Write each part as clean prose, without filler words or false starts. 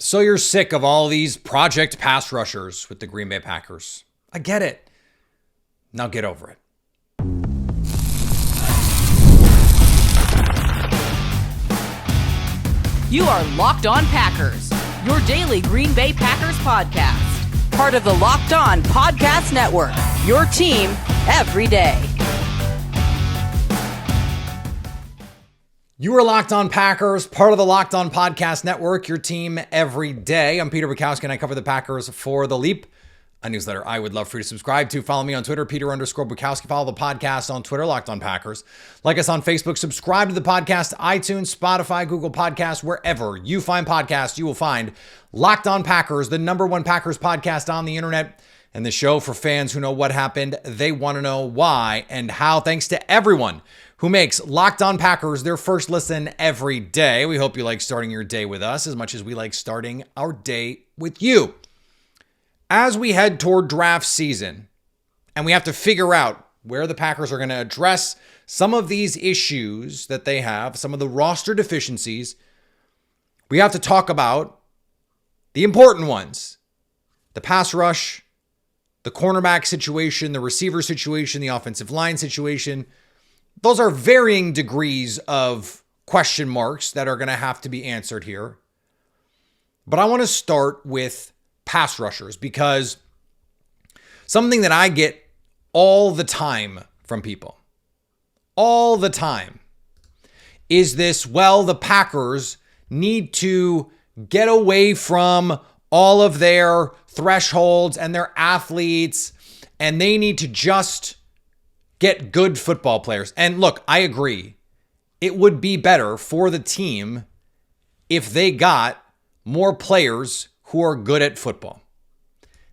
So you're sick of all these project pass rushers with the Green Bay Packers. I get it. Now get over it. You are Locked On Packers, your daily Green Bay Packers podcast. Part of the Locked On Podcast Network, your team every day. You are Locked On Packers, part of the Locked On Podcast Network, your team every day. I'm Peter Bukowski, and I cover the Packers for The Leap, a newsletter I would love for you to subscribe to. Follow me on Twitter, Peter_Bukowski. Follow the podcast on Twitter, Locked On Packers. Like us on Facebook. Subscribe to the podcast, iTunes, Spotify, Google Podcasts, wherever you find podcasts, you will find Locked On Packers, the #1 Packers podcast on the internet, and the show for fans who know what happened. They want to know why and how. Thanks to everyone who makes Locked On Packers their first listen every day. We hope you like starting your day with us as much as we like starting our day with you. As we head toward draft season, and we have to figure out where the Packers are going to address some of these issues that they have, some of the roster deficiencies, we have to talk about the important ones: the pass rush, the cornerback situation, the receiver situation, the offensive line situation. Those are varying degrees of question marks that are going to have to be answered here. But I want to start with pass rushers, because something that I get all the time from people, all the time, is this: well, the Packers need to get away from all of their thresholds and their athletes, and they need to just get good football players. And look, I agree. It would be better for the team if they got more players who are good at football.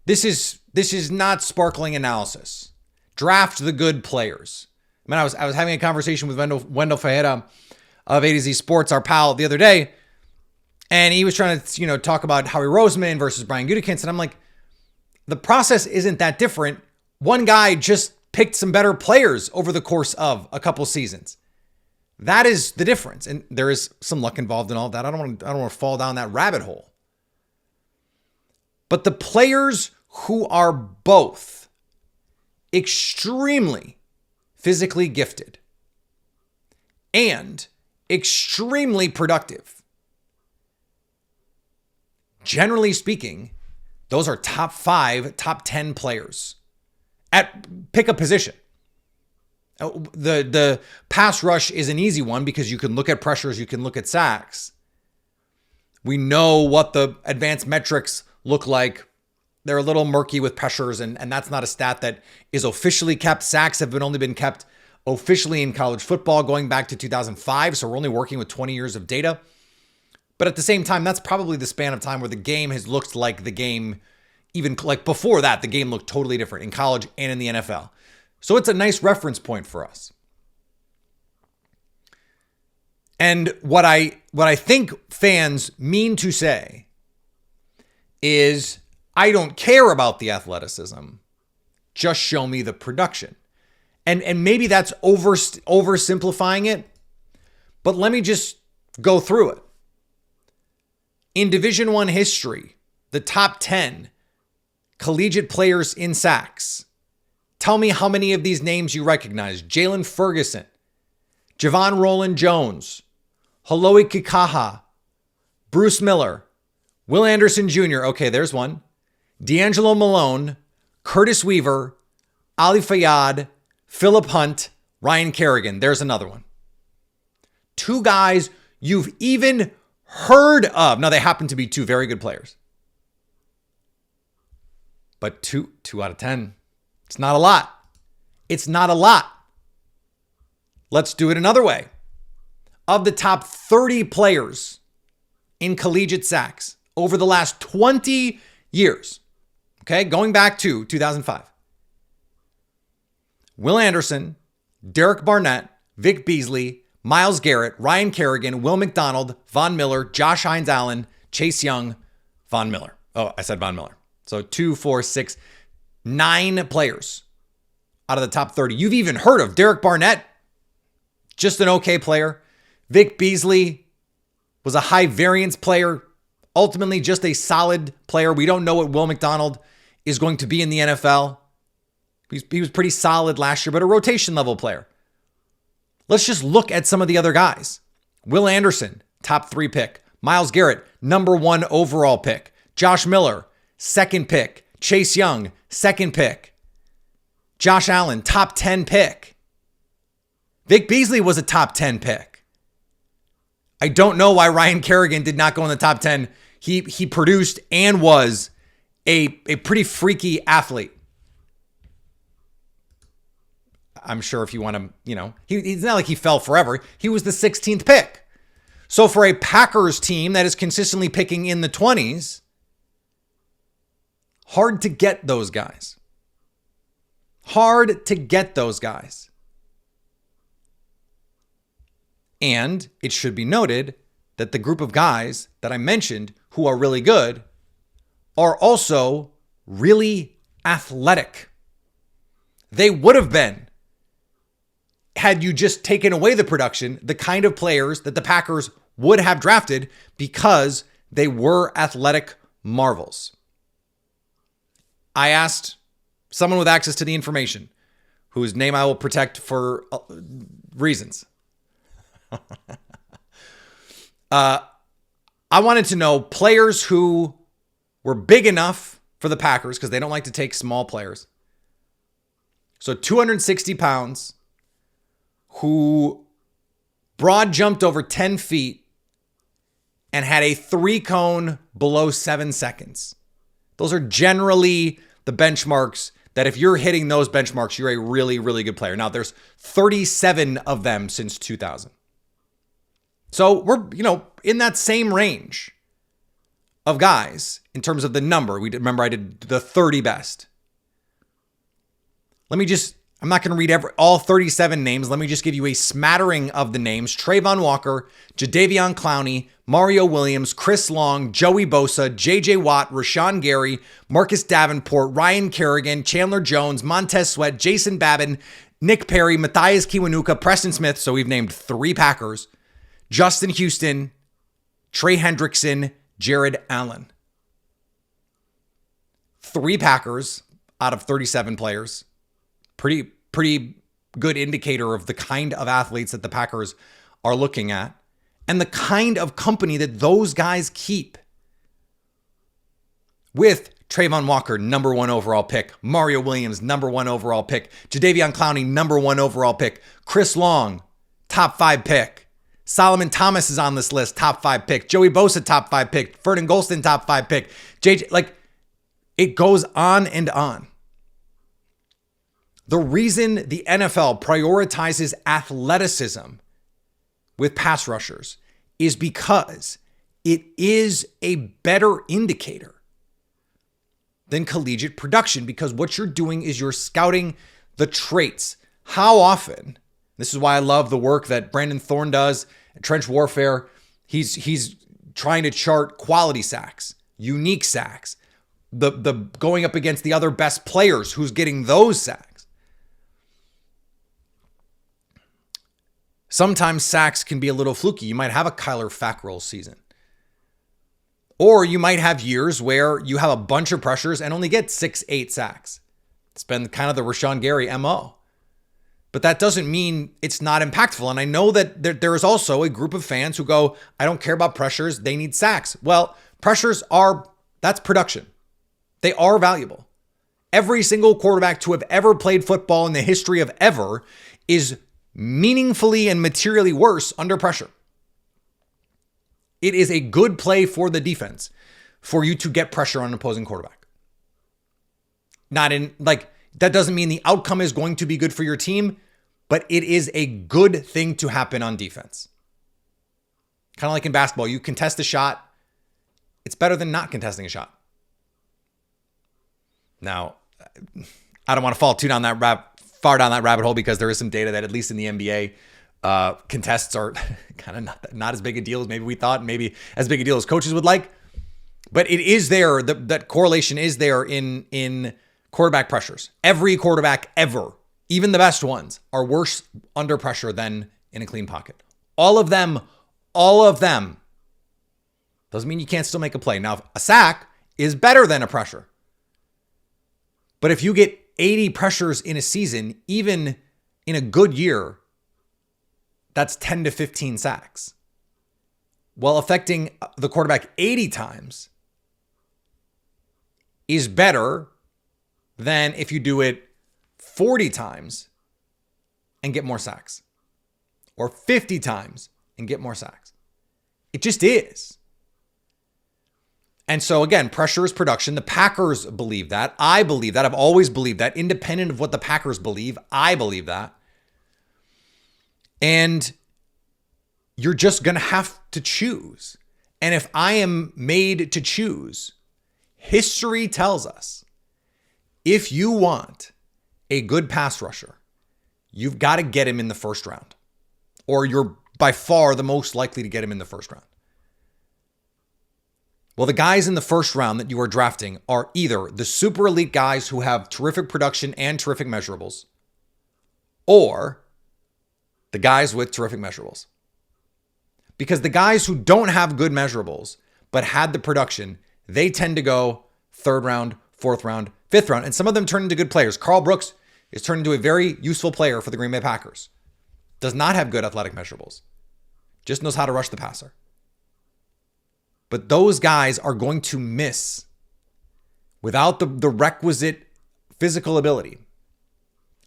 This is not sparkling analysis. Draft the good players. I mean, I was having a conversation with Wendell Fajeda of A to Z Sports, our pal, the other day, and he was trying to, talk about Howie Roseman versus Brian Gutekunst, and I'm like, the process isn't that different. One guy just picked some better players over the course of a couple seasons. That is the difference, and there is some luck involved in all that. I don't want to fall down that rabbit hole. But the players who are both extremely physically gifted and extremely productive, generally speaking, those are top 5, top 10 players at pick a position. The pass rush is an easy one because you can look at pressures, you can look at sacks. We know what the advanced metrics look like. They're a little murky with pressures, and that's not a stat that is officially kept. Sacks have only been kept officially in college football going back to 2005, so we're only working with 20 years of data. But at the same time, that's probably the span of time where the game has looked like the game, even like before that, the game looked totally different in college and in the NFL. So it's a nice reference point for us. And what I think fans mean to say is, I don't care about the athleticism, just show me the production. And maybe that's oversimplifying it, but let me just go through it. In Division I history, the top 10 collegiate players in sacks. Tell me how many of these names you recognize. Jalen Ferguson, Javon Roland-Jones, Haloi Kikaha, Bruce Miller, Will Anderson Jr., okay, there's one, D'Angelo Malone, Curtis Weaver, Ali Fayyad, Philip Hunt, Ryan Kerrigan, there's another one. 2 guys you've even heard of. Now, they happen to be 2 very good players. But 2 out of 10, it's not a lot. It's not a lot. Let's do it another way. Of the top 30 players in collegiate sacks over the last 20 years, okay, going back to 2005, Will Anderson, Derek Barnett, Vic Beasley, Myles Garrett, Ryan Kerrigan, Will McDonald, Von Miller, Josh Hines-Allen, Chase Young, Von Miller. Oh, I said Von Miller. So 2, 4, 6, 9 players out of the top 30 you've even heard of. Derek Barnett, just an okay player. Vic Beasley was a high variance player, ultimately just a solid player. We don't know what Will McDonald is going to be in the NFL. He was pretty solid last year, but a rotation level player. Let's just look at some of the other guys. Will Anderson, top 3 pick. Myles Garrett, number 1 overall pick. Josh Miller, 2nd pick. Chase Young, 2nd pick. Josh Allen, top 10 pick. Vic Beasley was a top 10 pick. I don't know why Ryan Kerrigan did not go in the top 10. He produced and was a pretty freaky athlete. I'm sure if you want to, he's not like he fell forever. He was the 16th pick. So for a Packers team that is consistently picking in the 20s, hard to get those guys. Hard to get those guys. And it should be noted that the group of guys that I mentioned who are really good are also really athletic. They would have been, had you just taken away the production, the kind of players that the Packers would have drafted because they were athletic marvels. I asked someone with access to the information, whose name I will protect for reasons. I wanted to know players who were big enough for the Packers, because they don't like to take small players. So 260 pounds, who broad jumped over 10 feet and had a 3-cone below 7 seconds. Those are generally the benchmarks that if you're hitting those benchmarks, you're a really, really good player. Now, there's 37 of them since 2000. So we're, in that same range of guys in terms of the number. Remember I did the 30 best. I'm not going to read all 37 names. Let me just give you a smattering of the names. Trayvon Walker, Jadeveon Clowney, Mario Williams, Chris Long, Joey Bosa, JJ Watt, Rashawn Gary, Marcus Davenport, Ryan Kerrigan, Chandler Jones, Montez Sweat, Jason Babin, Nick Perry, Matthias Kiwanuka, Preston Smith. So we've named 3 Packers. Justin Houston, Trey Hendrickson, Jared Allen. 3 Packers out of 37 players. Pretty good indicator of the kind of athletes that the Packers are looking at and the kind of company that those guys keep. With Trayvon Walker, number 1 overall pick. Mario Williams, number 1 overall pick. Jadeveon Clowney, number 1 overall pick. Chris Long, top 5 pick. Solomon Thomas is on this list, top 5 pick. Joey Bosa, top 5 pick. Vernon Golston, top 5 pick. JJ, it goes on and on. The reason the NFL prioritizes athleticism with pass rushers is because it is a better indicator than collegiate production, because what you're doing is you're scouting the traits. How often, this is why I love the work that Brandon Thorne does at Trench Warfare. He's trying to chart quality sacks, unique sacks, the going up against the other best players, who's getting those sacks. Sometimes sacks can be a little fluky. You might have a Kyler Fackrell season. Or you might have years where you have a bunch of pressures and only get 6-8 sacks. It's been kind of the Rashawn Gary MO. But that doesn't mean it's not impactful. And I know that there is also a group of fans who go, I don't care about pressures, they need sacks. Well, that's production. They are valuable. Every single quarterback to have ever played football in the history of ever is meaningfully and materially worse under pressure. It is a good play for the defense for you to get pressure on an opposing quarterback. That doesn't mean the outcome is going to be good for your team, but it is a good thing to happen on defense. Kind of like in basketball, you contest a shot, it's better than not contesting a shot. Now, I don't want to fall far down that rabbit hole, because there is some data that at least in the NBA, contests are kind of not as big a deal as maybe we thought, and maybe as big a deal as coaches would like. But it is there. That correlation is there in quarterback pressures. Every quarterback ever, even the best ones, are worse under pressure than in a clean pocket. All of them. The Doesn't mean you can't still make a play. Now, a sack is better than a pressure. But if you get 80 pressures in a season, even in a good year, that's 10 to 15 sacks. While affecting the quarterback 80 times is better than if you do it 40 times and get more sacks, or 50 times and get more sacks. It just is. And so again, pressure is production. The Packers believe that. I believe that. I've always believed that. Independent of what the Packers believe, I believe that. And you're just going to have to choose. And if I am made to choose, history tells us if you want a good pass rusher, you've got to get him in the first round, or you're by far the most likely to get him in the first round. Well, the guys in the first round that you are drafting are either the super elite guys who have terrific production and terrific measurables, or the guys with terrific measurables. Because the guys who don't have good measurables but had the production, they tend to go third round, fourth round, fifth round, and some of them turn into good players. Carl Brooks is turned into a very useful player for the Green Bay Packers. Does not have good athletic measurables. Just knows how to rush the passer. But those guys are going to miss without the requisite physical ability.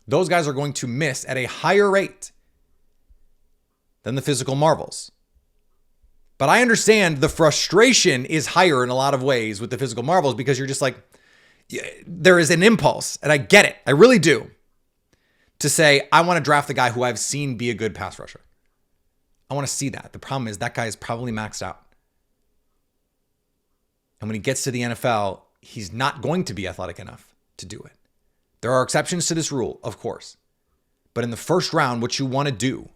Those guys are going to miss at a higher rate than the physical marvels. But I understand the frustration is higher in a lot of ways with the physical marvels because you're just like, there is an impulse, and I get it. I really do. To say, I want to draft the guy who I've seen be a good pass rusher. I want to see that. The problem is that guy is probably maxed out. And when he gets to the NFL, he's not going to be athletic enough to do it. There are exceptions to this rule, of course. But in the first round, what you want to do,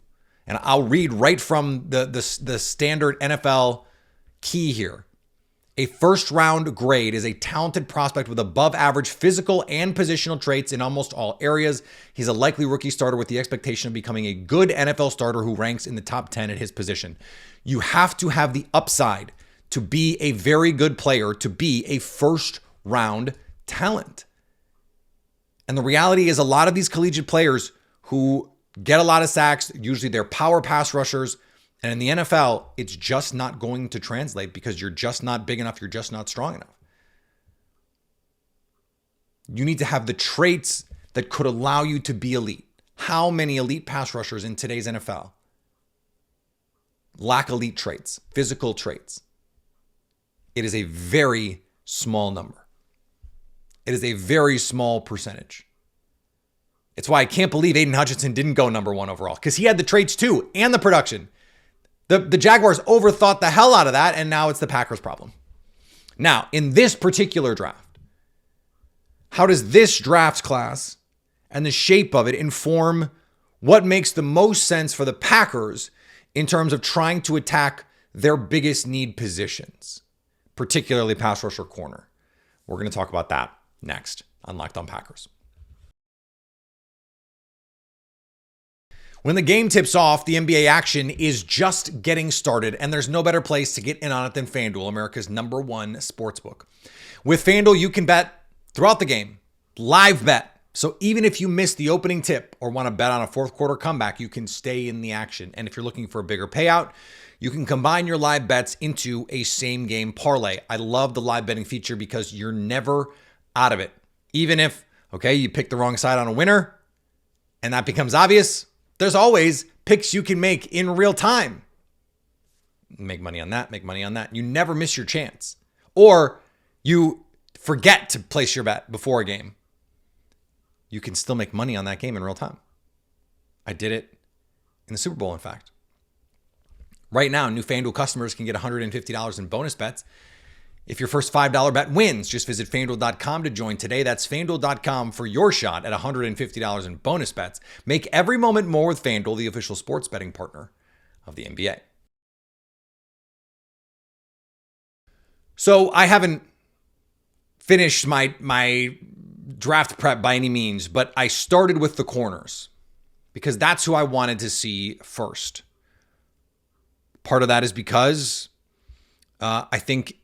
and I'll read right from the standard NFL key here. A first round grade is a talented prospect with above average physical and positional traits in almost all areas. He's a likely rookie starter with the expectation of becoming a good NFL starter who ranks in the top 10 at his position. You have to have the upside to be a very good player, to be a first round talent. And the reality is a lot of these collegiate players who get a lot of sacks, usually they're power pass rushers. And in the NFL, it's just not going to translate because you're just not big enough. You're just not strong enough. You need to have the traits that could allow you to be elite. How many elite pass rushers in today's NFL lack elite traits, physical traits? It is a very small number. It is a very small percentage. It's why I can't believe Aiden Hutchinson didn't go number 1 overall, because he had the traits too and the production. The Jaguars overthought the hell out of that, and now it's the Packers' problem. Now, in this particular draft, how does this draft class and the shape of it inform what makes the most sense for the Packers in terms of trying to attack their biggest need positions, particularly pass rusher corner? We're going to talk about that next on Locked On Packers. When the game tips off, the NBA action is just getting started, and there's no better place to get in on it than FanDuel, America's #1 sportsbook. With FanDuel, you can bet throughout the game, live bet. So even if you miss the opening tip or want to bet on a fourth quarter comeback, you can stay in the action. And if you're looking for a bigger payout, you can combine your live bets into a same game parlay. I love the live betting feature because you're never out of it. Even if, you pick the wrong side on a winner and that becomes obvious, there's always picks you can make in real time. Make money on that, make money on that. You never miss your chance. Or you forget to place your bet before a game. You can still make money on that game in real time. I did it in the Super Bowl, in fact. Right now, new FanDuel customers can get $150 in bonus bets if your first $5 bet wins. Just visit FanDuel.com to join today. That's FanDuel.com for your shot at $150 in bonus bets. Make every moment more with FanDuel, the official sports betting partner of the NBA. So I haven't finished my draft prep by any means, but I started with the corners because that's who I wanted to see first. Part of that is because I think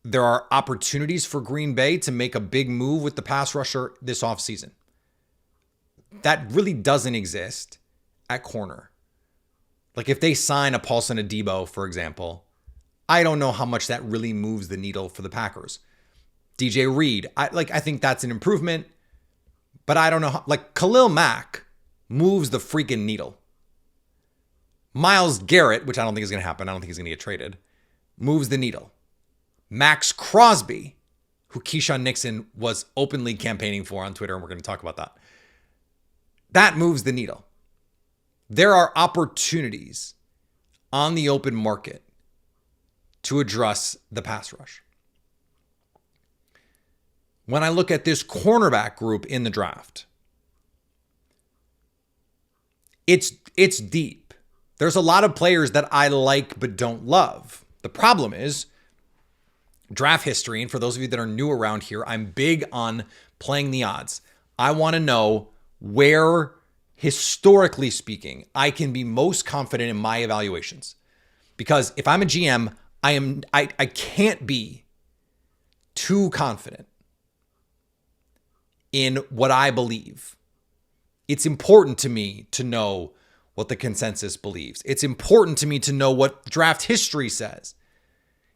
there are opportunities for Green Bay to make a big move with the pass rusher this offseason. That really doesn't exist at corner. Like if they sign a Paulson Adebo, for example, I don't know how much that really moves the needle for the Packers. DJ Reed, I think that's an improvement, but I don't know how, like Khalil Mack moves the freaking needle. Myles Garrett, which I don't think is going to happen. I don't think he's going to get traded, moves the needle. Max Crosby, who Keisean Nixon was openly campaigning for on Twitter, and we're going to talk about that. That moves the needle. There are opportunities on the open market to address the pass rush. When I look at this cornerback group in the draft, it's deep. There's a lot of players that I like but don't love. The problem is draft history, and for those of you that are new around here, I'm big on playing the odds. I want to know where, historically speaking, I can be most confident in my evaluations. Because if I'm a GM, I can't be too confident in what I believe. It's important to me to know what the consensus believes. It's important to me to know what draft history says.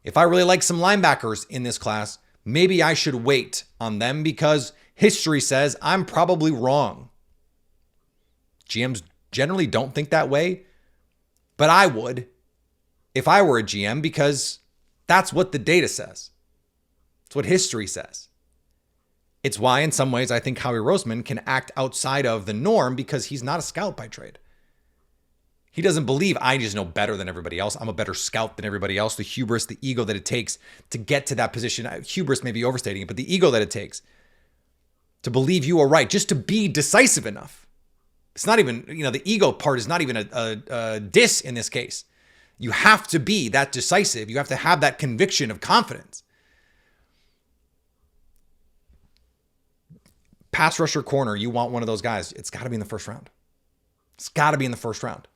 If I really like some linebackers in this class, maybe I should wait on them because history says I'm probably wrong. GMs generally don't think that way, but I would if I were a GM because that's what the data says. It's what history says. It's why in some ways I think Howie Roseman can act outside of the norm because he's not a scout by trade. He doesn't believe I just know better than everybody else. I'm a better scout than everybody else. The hubris, the ego that it takes to get to that position. Hubris may be overstating it, but the ego that it takes to believe you are right, just to be decisive enough. It's not even, the ego part is not even a diss in this case. You have to be that decisive. You have to have that conviction of confidence. Pass rusher corner, you want one of those guys. It's got to be in the first round. It's got to be in the first round.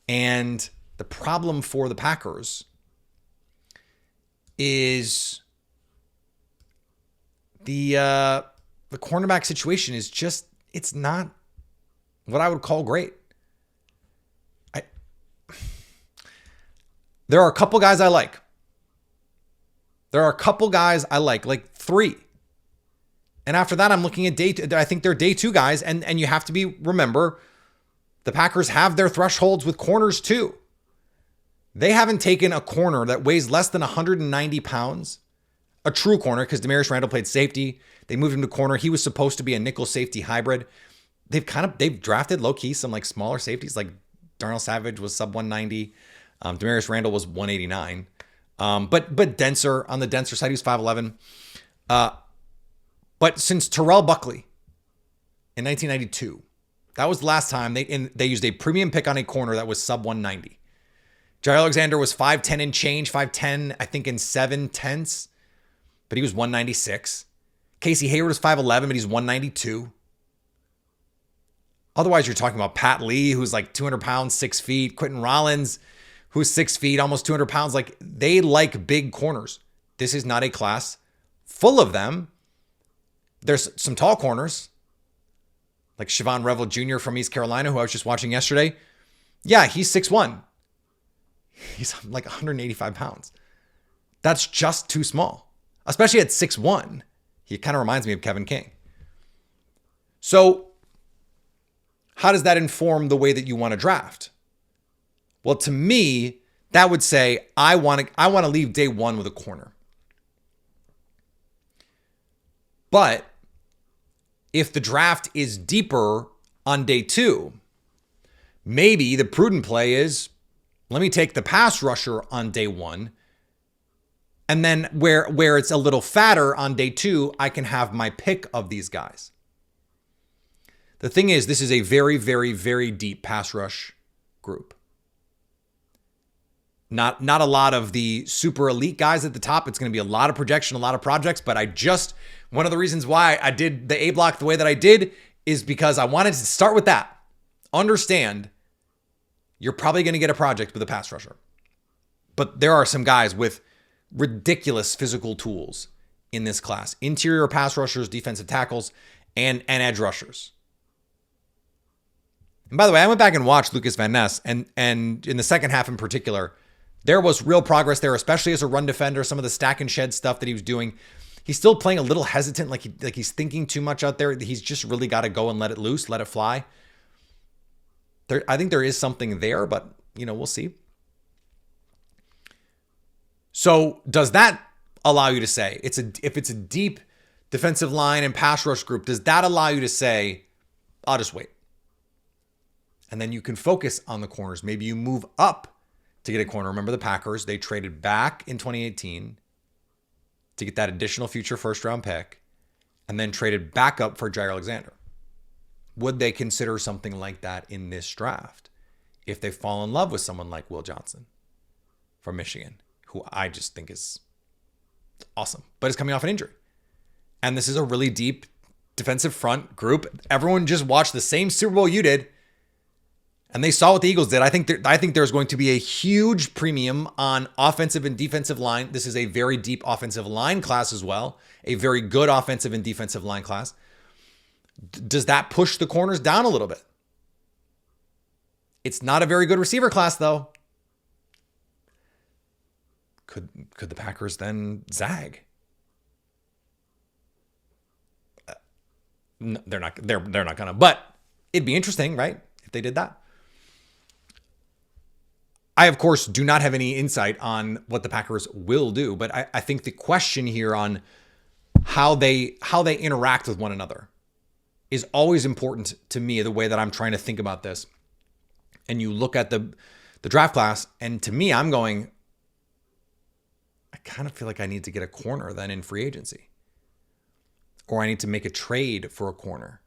And the problem for the Packers is the cornerback situation is just, it's not what I would call great. There are a couple guys I like. Like three. And after that, I'm looking at day two. I think they're day two guys. And you have to remember, the Packers have their thresholds with corners too. They haven't taken a corner that weighs less than 190 pounds, a true corner, because Demarius Randall played safety. They moved him to corner. He was supposed to be a nickel safety hybrid. They've drafted low-key some like smaller safeties, like Darnell Savage was sub 190. Demarius Randall was 189. But denser, on the denser side, he was 5'11". But since Terrell Buckley in 1992, that was the last time they used a premium pick on a corner that was sub 190. Jair Alexander was 5'10 and change, 5'10, I think in 7/10, but he was 196. Casey Hayward was 5'11, but he's 192. Otherwise, you're talking about Pat Lee, who's like 200 pounds, 6 feet. Quentin Rollins, who's 6 feet, almost 200 pounds. Like, they like big corners. This is not a class full of them. There's some tall corners, like Siobhan Revel Jr. from East Carolina, who I was just watching yesterday. Yeah, he's 6'1". He's like 185 pounds. That's just too small, especially at 6'1". He kind of reminds me of Kevin King. So how does that inform the way that you want to draft? Well, to me, that would say I want to leave day one with a corner. But if the draft is deeper on day two, maybe the prudent play is, let me take the pass rusher on day one. And then where it's a little fatter on day two, I can have my pick of these guys. The thing is, this is a very, very, very deep pass rush group. Not a lot of the super elite guys at the top. It's going to be a lot of projection, a lot of projects. But one of the reasons why I did the A block the way that I did is because I wanted to start with that. Understand, you're probably going to get a project with a pass rusher. But there are some guys with ridiculous physical tools in this class. Interior pass rushers, defensive tackles, and edge rushers. And by the way, I went back and watched Lucas Van Ness, and in the second half in particular, there was real progress there, especially as a run defender. Some of the stack and shed stuff that he was doing. He's still playing a little hesitant, like he's thinking too much out there. He's just really got to go and let it loose, let it fly. I think there is something there, but we'll see. So does that allow you to say if it's a deep defensive line and pass rush group, does that allow you to say, I'll just wait? And then you can focus on the corners. Maybe you move up to get a corner. Remember the Packers, they traded back in 2018 to get that additional future first round pick and then traded back up for Jair Alexander. Would they consider something like that in this draft if they fall in love with someone like Will Johnson from Michigan, who I just think is awesome, but is coming off an injury? And this is a really deep defensive front group. Everyone just watched the same Super Bowl you did, and they saw what the Eagles did. I think there's going to be a huge premium on offensive and defensive line. This is a very deep offensive line class as well, a very good offensive and defensive line class. Does that push the corners down a little bit? It's not a very good receiver class, though. Could the Packers then zag? No, they're not. They're not gonna. But it'd be interesting, right, if they did that. I, of course, do not have any insight on what the Packers will do, but I think the question here on how they interact with one another is always important to me, the way that I'm trying to think about this. And you look at the draft class, and to me, I'm going, I kind of feel like I need to get a corner then in free agency. Or I need to make a trade for a corner.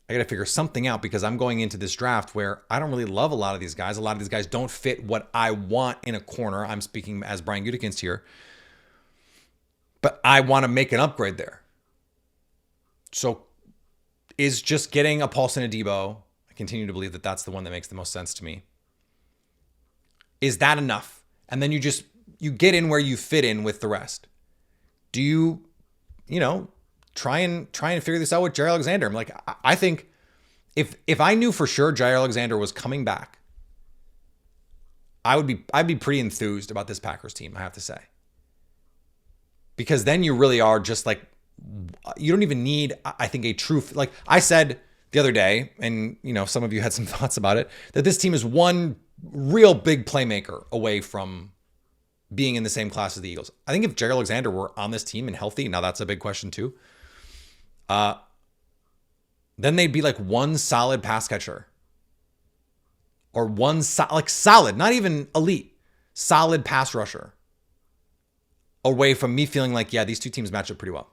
I got to figure something out because I'm going into this draft where I don't really love a lot of these guys. A lot of these guys don't fit what I want in a corner. I'm speaking as Brian Gutekunst here. But I want to make an upgrade there. So is just getting a Paulson Adebo, I continue to believe that that's the one that makes the most sense to me. Is that enough? And then you get in where you fit in with the rest. Do you try and figure this out with Jair Alexander? I'm like, I think if I knew for sure Jair Alexander was coming back, I'd be pretty enthused about this Packers team, I have to say. Because then you really are just like, you don't even need, I think, a true, like I said the other day, and some of you had some thoughts about it, that this team is one real big playmaker away from being in the same class as the Eagles. I think if Jair Alexander were on this team and healthy, now that's a big question too, then they'd be like one solid pass catcher. Or one solid, not even elite, solid pass rusher away from me feeling like, yeah, these two teams match up pretty well.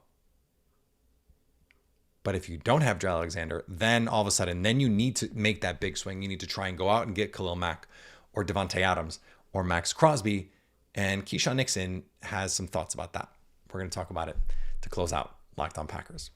But if you don't have Jair Alexander, then all of a sudden, then you need to make that big swing. You need to try and go out and get Khalil Mack or Devontae Adams or Max Crosby. And Keisean Nixon has some thoughts about that. We're going to talk about it to close out Locked On Packers.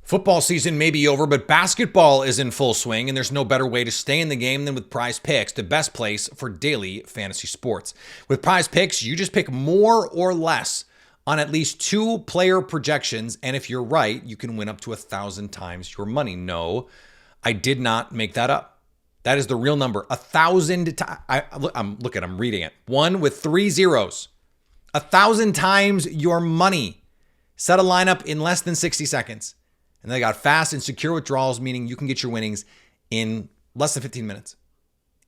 Football season may be over, but basketball is in full swing, and there's no better way to stay in the game than with PrizePicks, the best place for daily fantasy sports. With PrizePicks, you just pick more or less on at least 2 player projections, and if you're right, you can win up to 1,000 times your money. No, I did not make that up. That is the real number. 1,000 times. I'm reading it. 1 with 3 zeros. 1,000 times your money. Set a lineup in less than 60 seconds. And they got fast and secure withdrawals, meaning you can get your winnings in less than 15 minutes.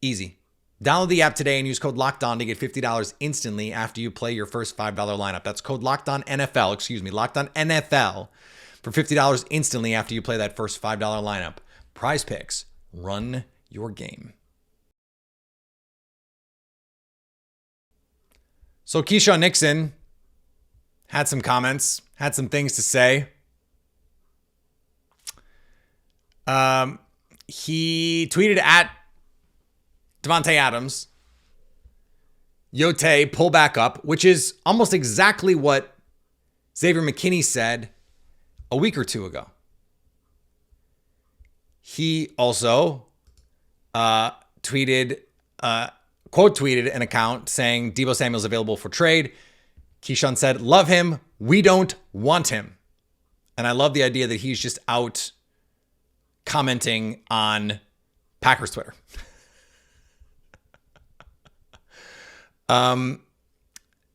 Easy. Download the app today and use code LOCKEDON to get $50 instantly after you play your first $5 lineup. That's code LOCKEDONNFL, LOCKEDONNFL for $50 instantly after you play that first $5 lineup. PrizePicks, run your game. So Keisean Nixon had some comments, had some things to say. He tweeted at Devontae Adams, Yote, pull back up, which is almost exactly what Xavier McKinney said a week or two ago. He also tweeted, quote tweeted an account saying Deebo Samuel's available for trade. Keisean said, love him. We don't want him. And I love the idea that he's just out commenting on Packers Twitter. And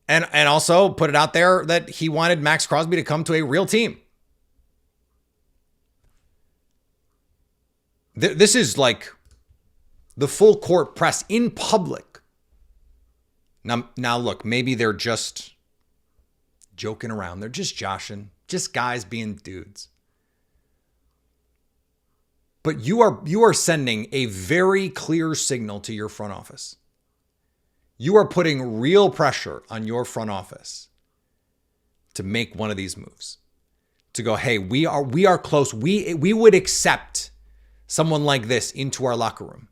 also put it out there that he wanted Max Crosby to come to a real team. This is like the full court press in public. Now look, maybe they're just joking around. They're just joshing, just guys being dudes. But you are sending a very clear signal to your front office. You are putting real pressure on your front office to make one of these moves. To go, hey, we are close. We would accept someone like this into our locker room.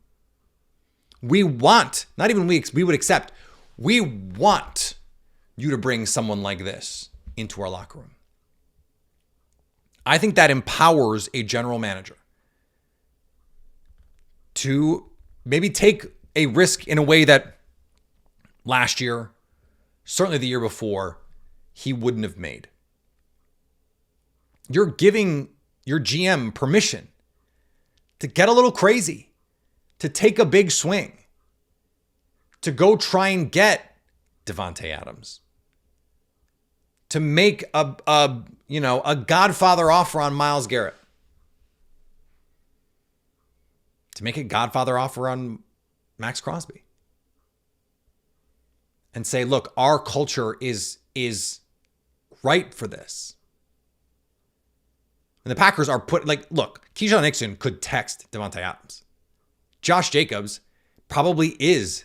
We want, not even we would accept, we want you to bring someone like this into our locker room. I think that empowers a general manager to maybe take a risk in a way that last year, certainly the year before, he wouldn't have made. You're giving your GM permission to get a little crazy, to take a big swing, to go try and get Davante Adams, to make a Godfather offer on Myles Garrett, to make a Godfather offer on Max Crosby. And say, look, our culture is right for this. And the Packers are look, Keisean Nixon could text Davante Adams. Josh Jacobs probably is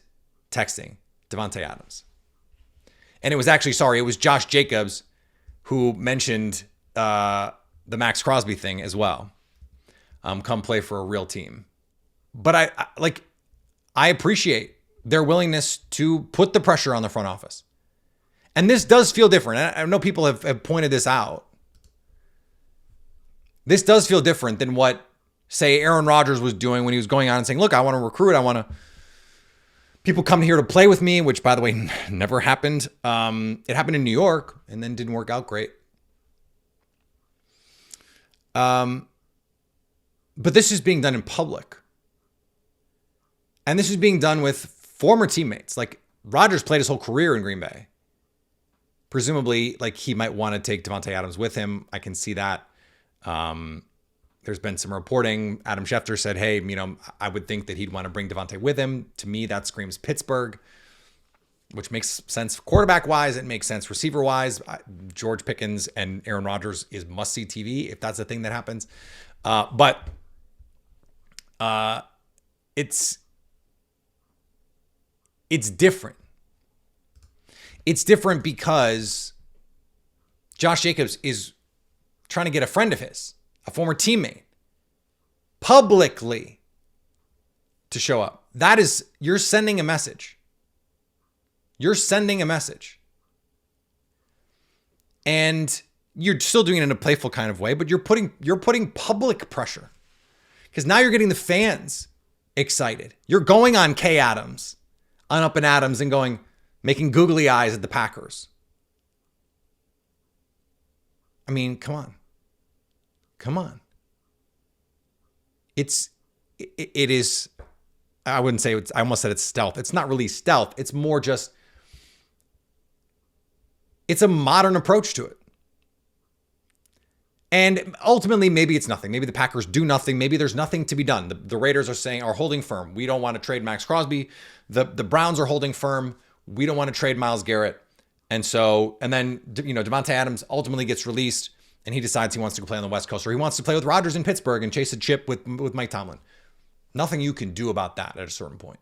texting Davante Adams. And it was Josh Jacobs who mentioned the Max Crosby thing as well. Come play for a real team. But I appreciate their willingness to put the pressure on the front office. And this does feel different. I know people have pointed this out. This does feel different than what, say, Aaron Rodgers was doing when he was going on and saying, look, I want to recruit. I want to people come here to play with me, which, by the way, never happened. It happened in New York and then didn't work out great. But this is being done in public. And this is being done with former teammates. Like, Rodgers played his whole career in Green Bay. Presumably, he might want to take Davante Adams with him. I can see that. There's been some reporting. Adam Schefter said, hey, I would think that he'd want to bring Davante with him. To me, that screams Pittsburgh, which makes sense quarterback-wise. It makes sense receiver-wise. George Pickens and Aaron Rodgers is must-see TV if that's the thing that happens. But it's different. It's different because Josh Jacobs is trying to get a friend of his, a former teammate, publicly to show up. You're sending a message. You're sending a message. And you're still doing it in a playful kind of way, but you're putting public pressure. Because now you're getting the fans excited. You're going on K Adams, on Up and Adams, and making googly eyes at the Packers. I mean, come on. Come on. It is, I wouldn't say I almost said it's stealth. It's not really stealth. It's more just, it's a modern approach to it. And ultimately, maybe it's nothing. Maybe the Packers do nothing. Maybe there's nothing to be done. The Raiders are holding firm. We don't want to trade Max Crosby. The Browns are holding firm. We don't want to trade Myles Garrett. And then Davante Adams ultimately gets released and he decides he wants to go play on the West Coast, or he wants to play with Rodgers in Pittsburgh and chase a chip with Mike Tomlin. Nothing you can do about that at a certain point.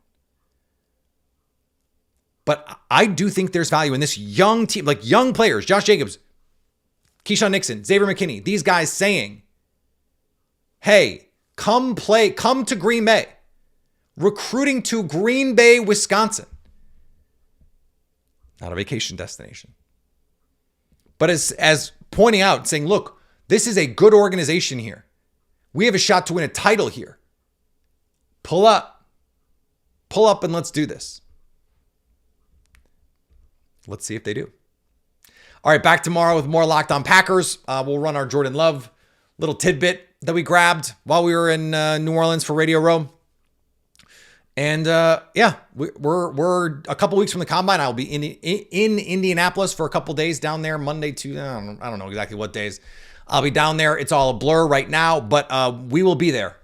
But I do think there's value in this young team, like young players, Josh Jacobs, Keisean Nixon, Xavier McKinney, these guys saying, hey, come to Green Bay. Recruiting to Green Bay, Wisconsin. Not a vacation destination. But as pointing out, saying, look, this is a good organization here. We have a shot to win a title here. Pull up. Pull up and let's do this. Let's see if they do. All right, back tomorrow with more Locked On Packers. We'll run our Jordan Love little tidbit that we grabbed while we were in New Orleans for Radio Row. And we're a couple weeks from the combine. I'll be in Indianapolis for a couple days down there, Monday to I don't know exactly what days. I'll be down there. It's all a blur right now, but we will be there.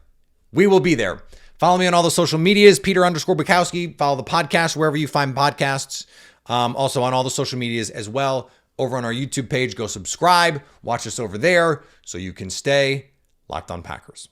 We will be there. Follow me on all the social medias, Peter_Bukowski. Follow the podcast wherever you find podcasts. Also on all the social medias as well. Over on our YouTube page, go subscribe. Watch us over there so you can stay Locked On Packers.